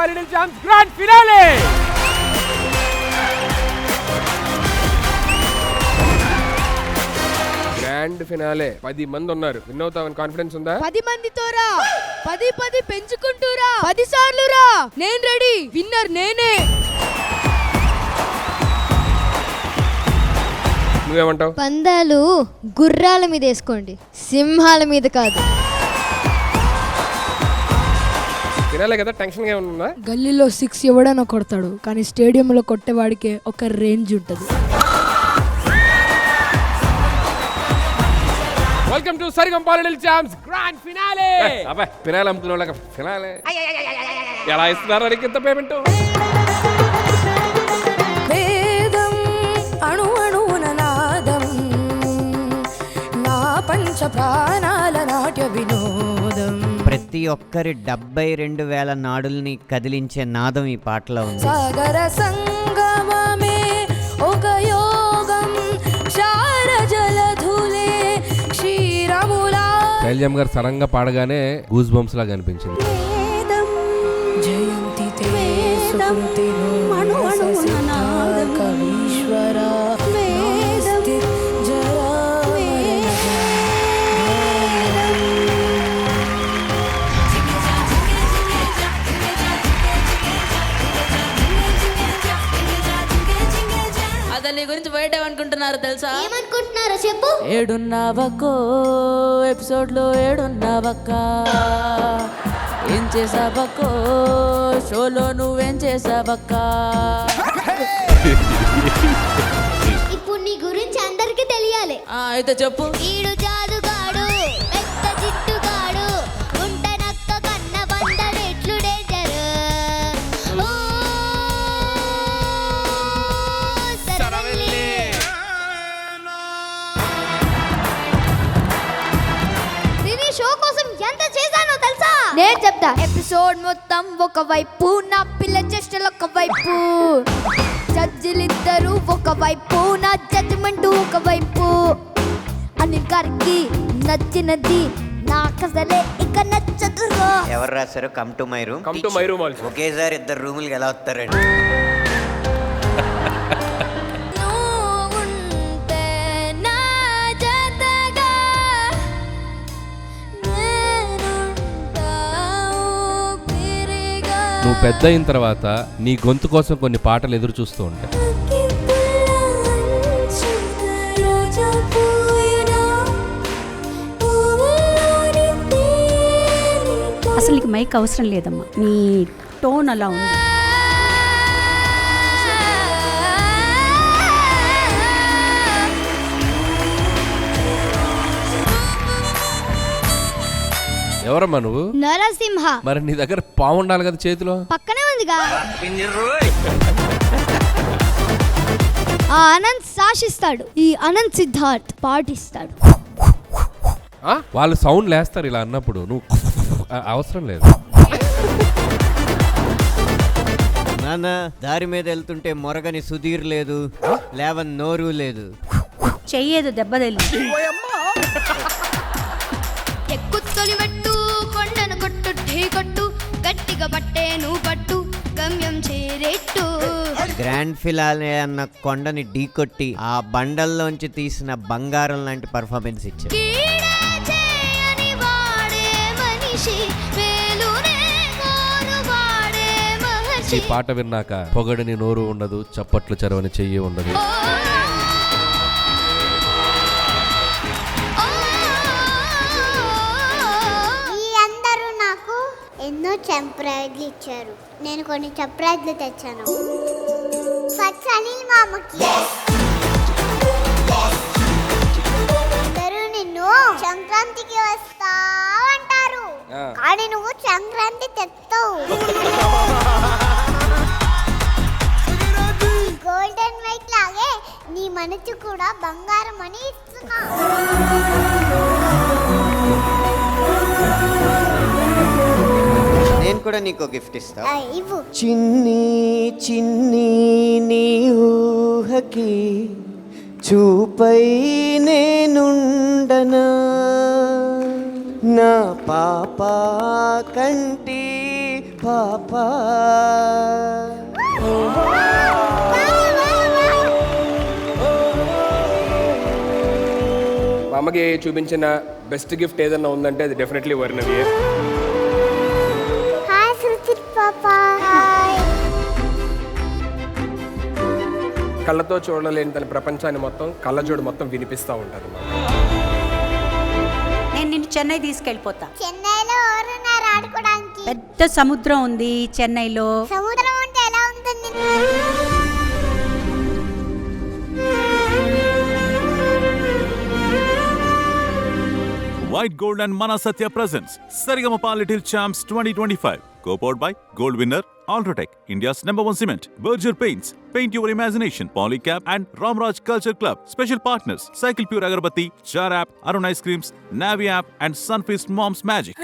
Little Champs Grand Finale. Grand finale 10 మంది ఉన్నారు. Win అవుతామని కాన్ఫిడెన్స్ ఉందా? 10 మందితో రా, 10 పెంచుకుంటూరా, 10 సార్లు రా. నేను రెడీ, విన్నర్ నేనే. నువ్వేమంటావు? పందాలు గుర్రాల మీద వేసుకోండి, సింహాల మీద కాదు. ఫినాలే కదా, టెన్షన్ గా ఉందా? గల్లీలో 6 ఎవడైనా కొడతాడు, కానీ స్టేడియంలో కొట్టేవాడికే ఒక రేంజ్ ఉంటుంది. Welcome to Sa Re Ga Ma Pa little champs grand finale. అబ్బా ఫినాలే అమ్ముకునే వాళ్ళకి ఫినాలే ఎలా ఇస్తున్నారు? అడిగి ఇంత పేమెంట్. వేదం అణు అణువున నాదం, నా పంచ ప్రాణాల నాట్య వినోదం. ప్రతి ఒక్కరి 72,000 నాడుల్ని కదిలించే నాదం ఈ పాటలో ఉంది. సాగర సంగమమే ఒక యోగం, క్షార జలధులే క్షీరములా. శైలజమ్మ గారు సరంగా పాడగానే గూస్ బంప్స్ లాగా అనిపించింది. జయంతి కవీశ్వర అసలు నీ గురించి బయట ఏమనుకుంటున్నారు తెలుసా? ఏమనుకుంటున్నారో చెప్పు. ఏడున్నావక్కో ఎపిసోడ్ లో, ఏడున్నావక్క ఏం చేసావక్కో షోలో, నువ్వేం చేసావక్క? ఇప్పుడు నీ గురించి అందరికి తెలియాలి. అయితే చెప్పు. ఈడు జాదుగాడు, పెద్ద జిట్టుగాడు, ఉంటనక్క కన్న బందడు ఎట్లు డేంజర్. నేను షో కోసం ఎంత చేశానో తెలుసా? నేను చెప్తా. ఎపిసోడ్ మొత్తం ఒకవైపు, నా పిల్ల చేష్టలు ఒకవైపు, జడ్జిలిద్దరు ఒకవైపు, నా జడ్జిమెంట్ ఒకవైపు. అనిల్ గారికి నచ్చినది నాకసలే ఇక నచ్చదు. ఎవరు రాశారు? Come to my room. Come to my room also. ఒకేసారి 2 రూములకి ఎలా వస్తారండి? నువ్వు పెద్ద అయిన తర్వాత నీ గొంతు కోసం కొన్ని పాటలు ఎదురు చూస్తూ ఉంటాయి. అసలు నీకు మైక్ అవసరం లేదమ్మా, నీ టోన్ అలా ఉంది. ఎవరమ్మా నువ్వు? నరసింహ. మరి నీ దగ్గర పాము ఉండాలి కదా చేతిలో. పక్కనే ఉందిగా. ఆ అనంత్ శాసిస్తాడు, ఈ అనంత్ సిద్ధార్థ్ పాటిస్తాడు. వాళ్ళు సౌండ్ లేస్తారు ఇలా అన్నప్పుడు, నువ్వు అవసరం లేదు. నాన్న దారి మీద వెళ్తుంటే మొరగని సుధీర్ లేదు, లేవన్ నోరు లేదు, చెయ్యేదు దెబ్బతెలి. ఎక్కు తొలిమెట్టు, కొండను కొట్టు ఢీ కొట్టు, గట్టిగా పట్టే నువ్వు పట్టు, గమ్యం చేరేట్టు. గ్రాండ్ ఫినాలే అన్న కొండని ఢీకొట్టి ఆ బండల్లోంచి తీసిన బంగారం లాంటి పర్ఫార్మెన్స్ ఇచ్చారు. ఈ పాట విన్నాక పొగడిని నోరు ఉండదు, చప్పట్లు చెరవని చెయ్యి ఉండదు. అందరూ నాకు ఎన్నో సర్ప్రైజ్లు ఇచ్చారు, నేను కొన్ని సర్ప్రైజ్లు తెచ్చాను. ఫస్ట్ అనిల్ మామకి. అందరూ నిన్ను సంక్రాంతికి వస్తా అంటారు, కానీ నువ్వు సంక్రాంతి తెస్తావు. గోల్డెన్ వైట్ లాగే నీ మనసు కూడా బంగారం అని ఇస్తున్నా. నేను కూడా నీకు గిఫ్ట్ ఇస్తా. ఇవ్వు. చిన్ని చిన్ని నీ ఊహకి చూపై నేనుండనా, నా పాప కంటి పాపా. మా అమ్మకి చూపించిన బెస్ట్ గిఫ్ట్ ఏదన్నా ఉందంటే అది డెఫినెట్లీ వర్ణవి. హాయ్ శృతి పాపా. కళ్ళతో చూడలేని తన ప్రపంచాన్ని మొత్తం కళ్ళజోడు మొత్తం వినిపిస్తూ ఉంటారు. నేను నిన్ను చెన్నై తీసుకెళ్ళిపోతా. చెన్నైలో ఎవరున్నారు ఆడుకోవడానికి? పెద్ద సముద్రం ఉంది చెన్నైలో. సముద్రం అంటే ఎలా ఉంటుంది? White Gold and Mana Satya presents Saregama Little Champs 2025. Co-powered by Gold Winner, Ultratech, India's #1 cement, Berger Paints, Paint Your Imagination, Polycab and Ramraj Culture Club. Special partners, Cycle Pure Agarbatti, Jar App, Arun Ice Creams, Navi App and Sunfeast Mom's Magic.